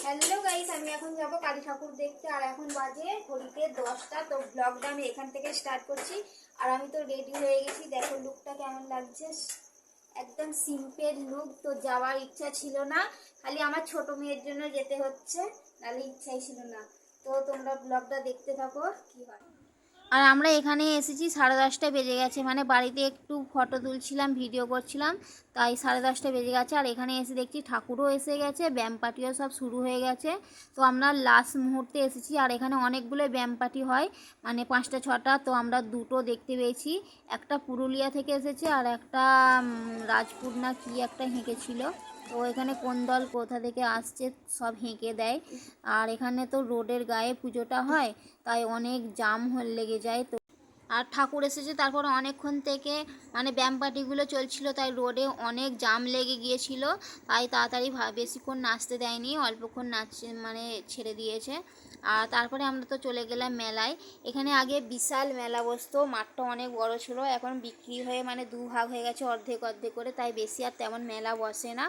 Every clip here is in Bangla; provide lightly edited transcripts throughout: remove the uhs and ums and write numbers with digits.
হ্যালো গাইস, আমি এখন যাব কালী ঠাকুর দেখতে। আর এখন বাজে ঘড়িতে 10টা। তো ব্লগটা আমি এখান থেকে স্টার্ট করছি। আর আমি তো রেডি হয়ে গেছি, দেখো লুকটা কেমন লাগছে। একদম সিম্পল লুক। তো যাওয়ার ইচ্ছা ছিল না, খালি আমার ছোট মেয়ের জন্য যেতে হচ্ছে, নাহলে ইচ্ছাই ছিল না। তো তোমরা ব্লগটা দেখতে থাকো কি হয়। আর আমরা এখানে এসেছি 10:30 বেজে গেছে, মানে বাড়িতে একটু ফটো তুলছিলাম, ভিডিও করছিলাম, তাই 10:30 বেজে গেছে। আর এখানে এসে দেখছি ঠাকুরও এসে গেছে, ব্যায়াম পার্টিও সব শুরু হয়ে গেছে। তো আমরা লাস্ট মুহূর্তে এসেছি। আর এখানে অনেকগুলো ব্যায়াম পার্টি হয়, মানে 5টা 6টা। তো আমরা দুটো দেখতে পেয়েছি, একটা পুরুলিয়া থেকে এসেছে আর একটা রাজপুর না কি একটা হেঁকেছিল। তো এখানে কোন দল কোথা থেকে আসছে সব হেঁকে দেয়। আর এখানে তো রোডের গায়ে পুজোটা হয়, তাই অনেক জাম লেগে যায়। তো আর ঠাকুর এসেছে, তারপরে অনেকক্ষণ থেকে মানে ব্যায়াম পার্টিগুলো চলছিল, তাই রোডে অনেক জাম লেগে গিয়েছিল। তাই তাড়াতাড়ি বেশিক্ষণ নাচতে দেয়নি, অল্পক্ষণ নাচ মানে ছেড়ে দিয়েছে। আর তারপরে আমরা তো চলে গেলাম মেলায়। এখানে আগে বিশাল মেলা বসতো, মাঠটা অনেক বড় ছিল, এখন বিক্রি হয়ে মানে দুভাগ হয়ে গেছে, অর্ধেক অর্ধেক করে, তাই বেশি আর তেমন মেলা বসে না।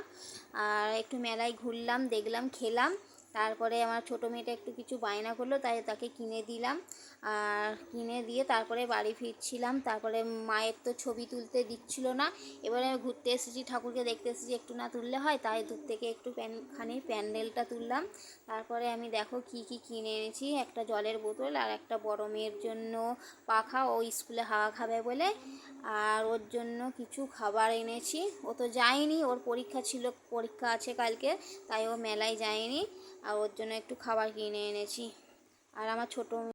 আর একটু মেলায় ঘুরলাম, দেখলাম, খেলাম। তারপরে আমার ছোটো মেয়েটা একটু কিছু বায়না করলো, তাই তাকে কিনে দিলাম। আর কিনে দিয়ে তারপরে বাড়ি ফিরছিলাম। তারপরে মায়ের তো ছবি তুলতে দিচ্ছিল না। এবারে ঘুরতে এসেছি, ঠাকুরকে দেখতে এসেছি, একটু না তুললে হয়, তাই দূর থেকে একটু প্যান্ডেলটা তুললাম। তারপরে আমি দেখো কি কি কিনে এনেছি, একটা জলের বোতল আর একটা বড় মেয়ের জন্য পাখা, ও স্কুলে হাওয়া খাবে বলে। আর ওর জন্য কিছু খাবার এনেছি। ও তো যায়নি, ওর পরীক্ষা ছিল, পরীক্ষা আছে কালকে, তাই ও মেলায় যায়নি। আর ওর জন্য একটু খাবার কিনে এনেছি। আর আমার ছোটো